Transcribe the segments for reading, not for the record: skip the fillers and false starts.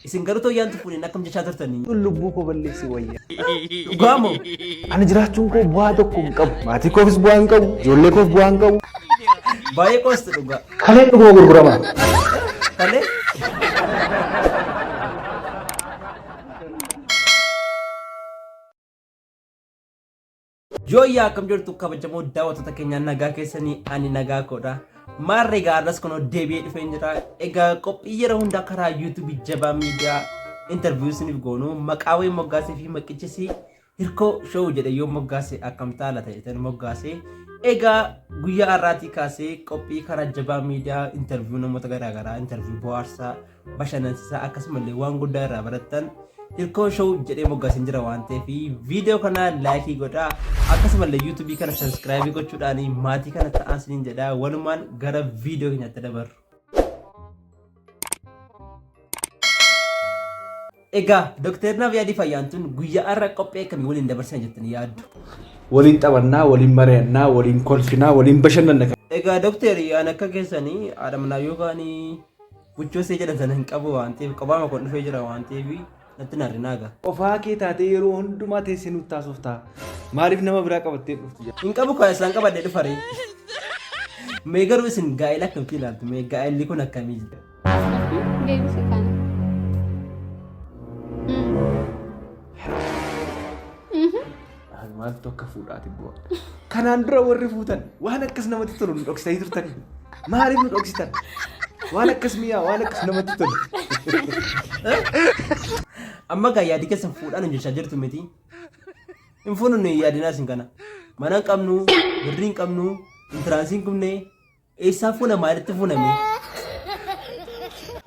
Isin garuu tooyyaan tufuun akkam jechaa turtanii. Lubbuu koo balleessi wayya. Dhugaamoo. Ani jiraachuun koo bu'aa tokko hin qabu. Maatii koofis bu'aa hin qabu. Ijoollee koof bu'aa hin qabu. Baay'ee qoosti dhugaa. Kaleen dhuguma gurgurama. Kalee. Jooyyaa akkam jirtu kabajamoo daawwattoota keenya nagaa keessanii ani nagaa koodha. Maarree gaarras kunoo deebi'ee dhufee jira. Egaa qophii yeroo hundaa karaa YouTube jabaa miidiyaa interview isiniif goonu maqaa wayii moggaasee fi maqichisi hirkoo show jedhe yoo moggaase akkam taala ta'etan moggaase. Egaa guyyaa har'aatii kaasee qophii karaa jabaa miidiyaa interview namoota garaagaraa interview bohaarsaa bashannansiisaa akkasumallee waan guddaa irraa barattan hirkoo show jedhee moggaasee jira waan ta'eef viidiyoo kana laayikii godhaa akkasumallee yuutuubii kana sabiskiraaybii gochuudhaan maatii kana ta'aa isiniin jedhaa walumaan gara viidiyoo keenyaatti dabarru. Egaa Dr. Nabiyyaa Fayyaantuun guyyaa har'a qophii akkamii waliin dabarsan jettanii yaaddu? Waliin taphannaa, waliin mari'annaa, waliin kolfinaa, waliin bashannanna. Egaa Dr. Yaan akka keessanii aadamnaa yookaan buchoosee jedhan sana hin qabu waan ta'eef qabaama kun dhufee jira waan ta'eef natti narrinaaga. Qofaa kee taatee yeroo hundumaa teessee nutti taasoftaa. Maaliif nama biraa qabattee dhuftu? Hin qabu kan isaan qabadhee dhufaree. Mee garuu isin gaa'ela akkamitti ilaaltu? Mee gaa'elli kun akkamii jira? Deebise kana. Maaltu akka fuudhaati bu'a. Kanaan dura warri fuutan waan akkas namatti tolu nu dhoksitanii turtan. Maaliif nu dhoksitan? Waan akkas mi'aa waan akkas namatti tolu. Amma gaa yaadi keessan fuudhaan hojjechaa jirtu miti. Hin fuunu nuyi yaadinaa isin kana. Mana hin qabnu, birrii hin qabnu, intiraansii hin qabne, eessaa fuuna maalitti fuuname?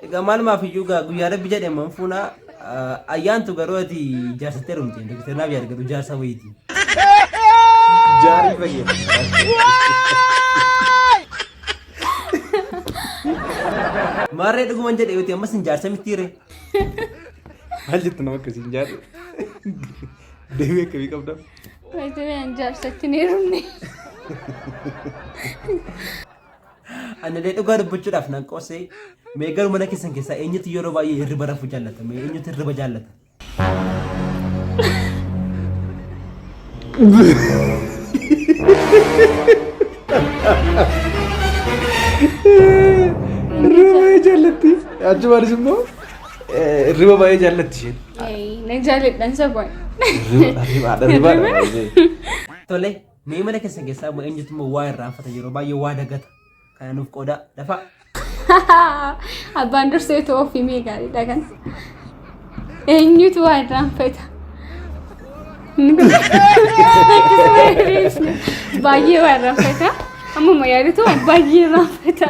Egaa maalumaaf iyyuu gaa guyyaa rabbi jedhama hin fuunaa ayyaantu garuu ati jaarsatee rumte Dr. Nabiyyaa garuu jaarsa wayiiti. Jaarii fayyada. Maarree dhuguman jedhe yoo ta'e ammas hin jaarsa mitiire. Maal jettu nama akkasii hin jaarre? Deemee akkamii qabda? Wajjiraan jaarsatti ni rumne. Ani dhugaa dubbachuudhaaf nan qoosee mee garuu mana keessan keessaa eenyutu yeroo baay'ee hirriba rafuu jaallata? Mee eenyutu hirriba jaallata? Hirriba baay'ee jaallatti. Achumaanis immoo hirriba baay'ee jaallatti isheen. Na jaalladhan sabaan. Hirribaadha. Tole mee mana keessan keessaa immoo eenyutu immoo waa irraanfata yeroo baay'ee waa dagata? Kana nuuf qooda dafaa. Abbaan dursee ta'uu fi mee gaariidha kan. Eenyutu waa irraanfata? Baay'ee waa irraanfata. Amma yaadatu baay'ee irraanfata.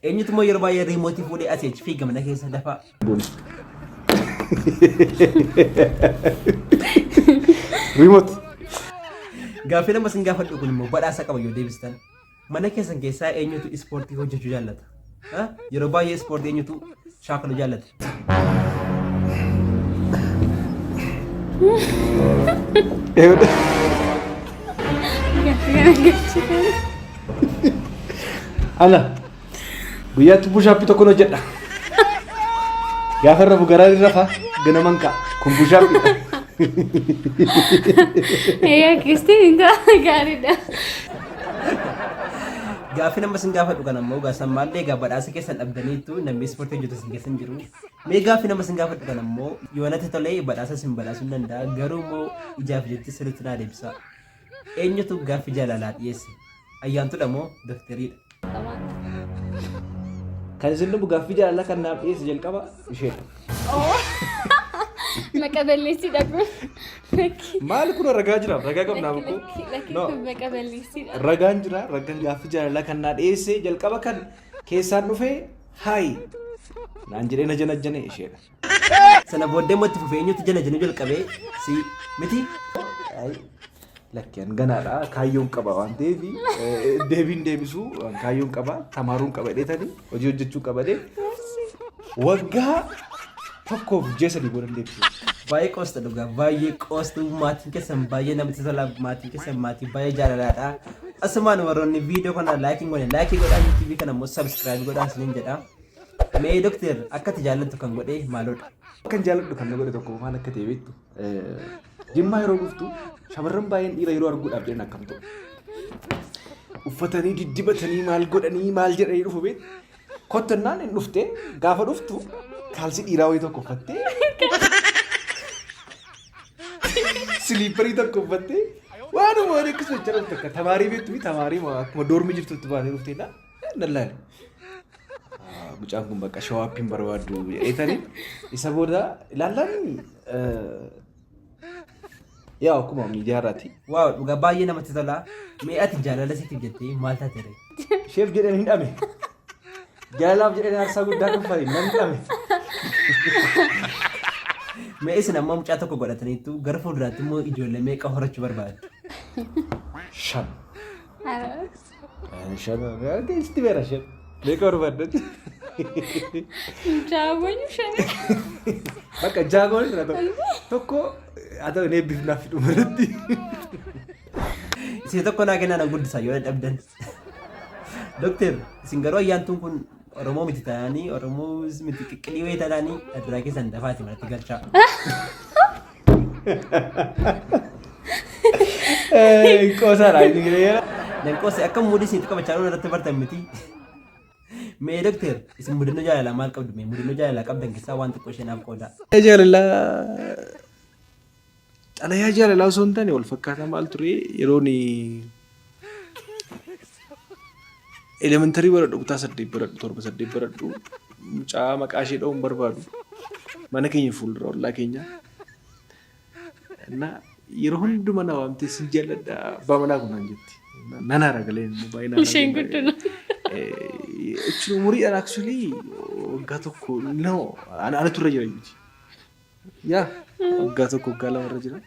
Eenyutu immoo yeroo baay'ee riimootii fuudhee asii achi fiiga mana keessa dafaa. Remote. Gaaffii nama sin gaafadhu kun immoo badhaasa qaba yoo deebistan. Mana keessan keessaa eenyutu ispoortii hojjechuu jaallata? Yeroo baay'ee ispoortii eenyutu shaakaluu jaallata? Ana guyyaatti bushaappii tokkoon hojjedha. Gaafa rafu garaa irra rafa ganaman ka'a. Kun bushaappii. Egaa Kiristiin gaariidha. Gaaffii nama sin gaafadhu kan ammoo gaasan maallee egaa badhaasa keessan dhabdaniitu namni ispoortii hojjetu sin keessan jiru. Mee gaaffii nama sin gaafadhu kan ammoo yoo natti tolee badhaasa sin badhaasuu hin danda'a garuu immoo ijaaf jetti sirriitti naa deebisa. Eenyutu gaaffii jaalalaa dhiyeesse? Ayyaantudha moo Doktariidha? Kan isin dhubu gaaffii jaalalaa kan naaf dhiyeesse jalqaba isheedha. Maqaballeessi dhabuun. Maali kun ragaa jira? Ragaa qabnaa bokkoo? Maqaballeessi dhabuun. Ragaan jira. Ragaan gaaffii jaalalaa kan naa dhiyeesse jalqaba kan keessaan dhufee haayi. Naan jedhee na janajjane isheedha. Sana booddee mootti fufee eenyutu janajjanu jalqabee si miti? Lakkeen ganaadha. Kaayyoon qaba waan ta'eef deebiin deebisuu kaayyoon qaba. Tamaaruun qaba dheetanii hojii hojjechuu qaba dee waggaa tokkoof jeesanii godhan deebisu. Baay'ee qoosta dhugaa baay'ee qoostu maatiin keessan baay'ee namatti tola maatiin keessan maatii baay'ee jaalalaadha. Asumaan warroonni viidiyoo kana laayikii godhan laayikii godhaa yuutuubii kana immoo sabiskiraayib godhaa isiniin jedha. Mee doktor akkati jaallattu kan godhe maalodha? Kan jaalladhu kan na godhe tokko waan akka ta'e beektu. Jimmaa yeroo dhuftu shamarran baay'een dhiira yeroo arguudhaaf jedhan akkam ta'u. Uffatanii diddibatanii maal godhanii maal jedhanii dhufu beektu. Kottannaan hin dhufte gaafa dhuftu kaalsii dhiiraa wayii tokko uffattee siliipparii tokko uffattee waanuma waan akkasuma jala tokko tamaarii beektu tamaarii akkuma doormii jirtutti baatee dhufteedha. Nallaale. Mucaan kun bakka shawaappiin barbaaddu jedheetanii isa booda ilaalanii yaa akkuma miidiyaa irraati. Waaw dhugaa baay'ee namatti tola. Mee ati jaalala siitiif jettee maal taate ree? Sheef jedhanii hin dhame. Jaalalaaf jedhanii aarsaa guddaa dhuunfanii nan dhame. Mee isin amma mucaa tokko godhataniitu gara fuulduraatti immoo ijoollee meeqa horachuu barbaaddu? Shan. Shan. Isti beera shan. Meeqa barbaaddu? Jaagoonyu shani. Bakka jaagoon irra tokko haa ta'u inni eebbifnaaf hidhu maratti. Isin tokko naa kennaa nan guddisaa yoo dhabdan. Doktor isin garuu ayyaantuun kun Oromoo miti ta'anii Oromoo miti qiqqilii wayii ta'anii adduraa keessan dafaati malatti galchaa. Qoosaadha inni galeera. Nan qoose akka muudii isin qabachaa irratti bartan miti. Mee doktor isin mudannoo jaalalaa maal qabdu? Mee mudannoo jaalalaa qabdan keessaa waan xiqqoo isheenaaf qooda. Xalayaa jaalalaa osoo hin taane wal fakkaataa maal ture yeroon elementarii baradhu kutaa 8 baradhu 7 baradhu mucaa maqaa ishee dha'uun barbaadu mana keenya fuuldura ollaa keenya. Yeroo hunduma na waamtee sin jaalladha abbaa manaa kun naan jetti. Nan haara galee baay'inaan. Isheen guddina. Jechuun umuriidhaan actually waggaa tokko anatu irra jira jechuudha. Yaa waggaa tokko waggaa lama irra jira.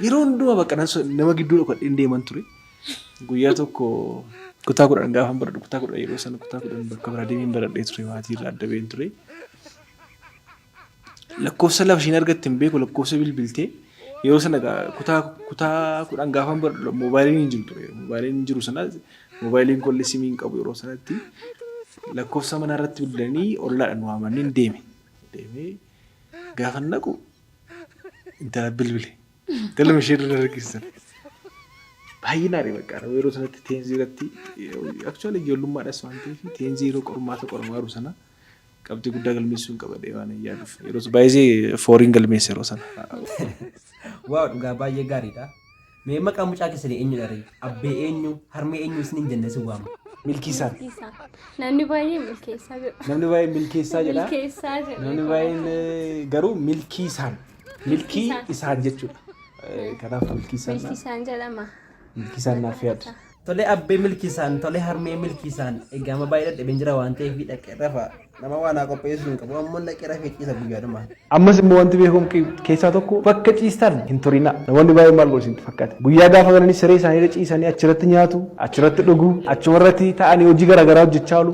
Yeroo hundumaa bakka nama gidduu dhokadhee hin deeman ture. Guyyaa tokko kutaa 10 gaafa baradhu kutaa 10 yeroo sana kutaa 10 bakka biraa deemeen baradhee ture maatii irraa adda baheen ture. Lakkoofsa lafa isheen argatte hin beeku lakkoofsa bilbiltee yeroo sana kutaa 10 gaafa baradhu moobaayiliin hin jiru ture. Moobaayiliin hin jiru sana moobaayiliin kollee simiin qabu yeroo sanatti lakkoofsa manaa irratti bilbilanii ollaadhaan waamanii hin deeme. Deemee gaafa naqu intala bilbile. Intala ishee irra argisan. Baay'inaan bakka yeroo sanatti teenzii irratti actually ijoollummaadhaas waan ta'eef teenzii yeroo qormaata qormaaru sana qabxii guddaa galmeessuun qabadee waan yaaduuf yeroo baay'ee fooriin galmeesse yeroo sana. Waaw dhugaa baay'ee gaariidha. Mee maqaa mucaa keessanii eenyu dha? Abbee eenyu? Harmee eenyu isin jenne si waamu? Milkiisaan. Namni baay'ee milkeessaa jedha. Namni baay'ee milkeessaa jedha. Milkeessaa jedha. Namni baay'een garuu milkiisaan. Milkii isaan jechuudha. Kanaaf milkiisaan. Milkeessaan jedhama. Milkiisaan naaf yaadu. Tolee abbee milkiisaan, tolee harmee milkiisaan egaa amma baay'ee dadhabeen jira waan ta'eef dhaqee rafa nama waan haa qopheessuu hin qabu ammoo dhaqee rafee ciisa guyyaadhuma. Ammas immoo wanti beekamu keessaa tokko bakka ciistan hin turina. Namoonni baay'ee maal godhu isin fakkaata. Guyyaa gaafa galanii siree isaanii irra ciisanii achirratti nyaatu, achirratti dhugu, achumarratti ta'anii hojii garaagaraa hojjechaa oolu.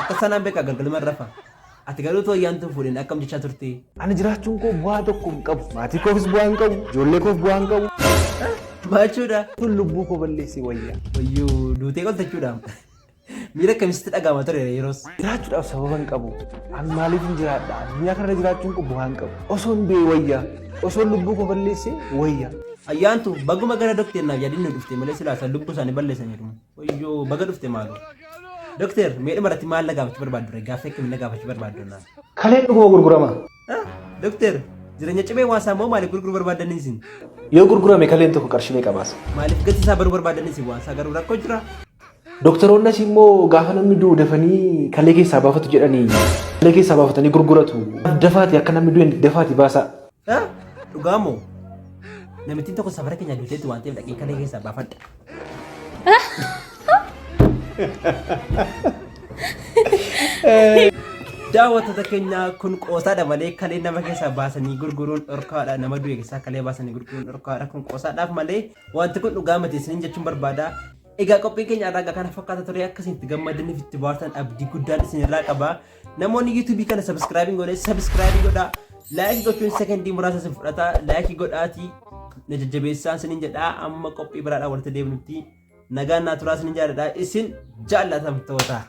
Akka sanaan beekaa galgaluma rafa. Ati garuu too ayyaantuun fuudhin akkam jechaa turte? Ani jiraachuun koo bu'aa tokko hin qabu. Maatii koofis bu'aa hin qabu. Ijoollee koof bu'aa hin qabu. Baachuudha. Kun lubbuu koo balleessee wayyaa. Wayyuu duutee qoltachuudha. Miira akkamitti dhaga'ama ture yeroos? Jiraachuudhaaf sababa hin qabu. Ani maaliif hin jiraadha? Addunyaa kana jiraachuun koo bu'aa hin qabu. Osoo hin du'e wayyaa. Osoo lubbuu koo balleessee wayyaa. Ayyaantu baguma gara dokteennaaf yaadinni dhufte malee silaasan lubbuu isaanii balleessan jedhu. Wayyoo baga dhufte maaloo? Doktor mee dhumarratti maal na gaafachuu barbaaddu? Gaaffii akkamii na gaafachuu barbaaddu? Kaleen dhuguma gurgurama. Doktor jireenya cimee waasaa moo maaliif gurguruu barbaaddan isin? Yoo gurgurame kaleen tokko qarshii meeqa baasa? Maaliif gatii isaa baruu barbaaddan isin waasaa garuu rakkoo jira? Doktoroonnis immoo gaafa namni du'u dafanii kalee keessaa baafatu jedhanii kalee keessaa baafatanii gurguratu. Dafaati akka namni du'e dafaati baasa. Dhugaa moo? Namittiin tokko safara keenya duuteetti waan ta'eef dhaqee kalee keessaa baafadha. Daawwattoota keenya kun qoosaadha malee kalee nama keessaa baasanii gurguruun dhorkaadha. Nama du'e keessaa kalee baasanii gurguruun dhorkaadha. Kun qoosaadhaaf malee wanti kun dhugaa miti isiniin jechuun barbaada. Egaa qophiin keenya irraa kana fakkaata ture akkasitti gammadaniif itti bohaartan abdii guddaan isinirraa qaba. Namoonni YouTube kana subscribe godhaa. Like gochuun sekondii muraasa isin fudhata. Like godhaatii na jajjabeessaa isiniin jedhaa. Amma qophii biraadhaan walitti deebinutti nagaan naa turaa isiniin jaalladha. Isin jaallatamtoota.